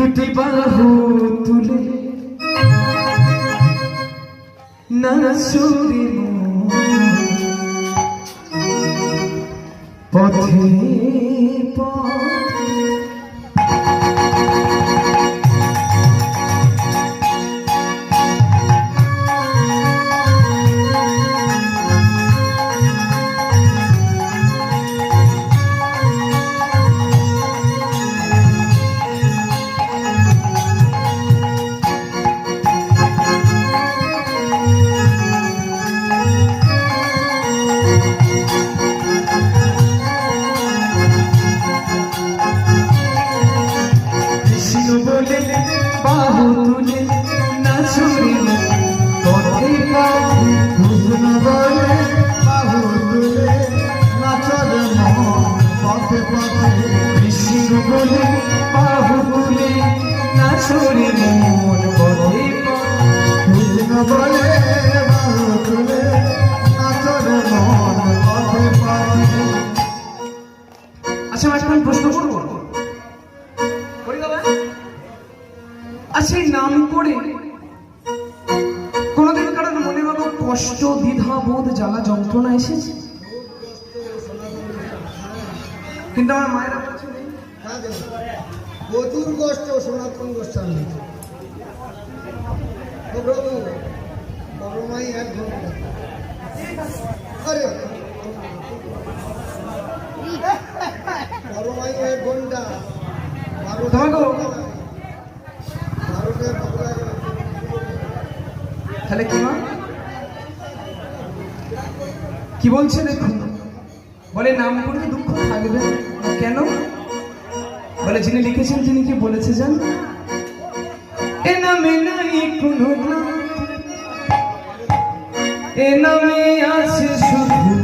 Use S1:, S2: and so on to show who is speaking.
S1: দুটি বাহু তুলে নাচুরি পথে বাহু তুলে নাচুরি পথে
S2: বাহু তুলে নাচর পথে পথে
S1: কৃষ্ণ বলে বাহু তুলে নাচুরি মন পথে
S2: কৃষ্ণ বলে বাহু তুলে নাচর পথে পথে।
S1: আচ্ছা একটা প্রশ্ন করবো আচ্ছা এই নাম করে কোনদিন কারণ মনে বাবা কষ্ট দ্বিধা বোধ জ্বালা যন্ত্রণা এসেছে? কিন্তু আমার মায়েরা বলছে
S2: প্রচুর কষ্ট সনাতন গোস্বামী বড় মাই 1 ঘন্টা আরে বড় মাই 1 ঘন্টা 12টা
S1: তাহলে কি মা কি বলছে দেখুন বলে নাম করলে দুঃখ থাকবে কেন বলে যিনি লিখেছেন তিনি কি বলেছে জান এ নামে নাই কোনো এ নামে আছে শুধু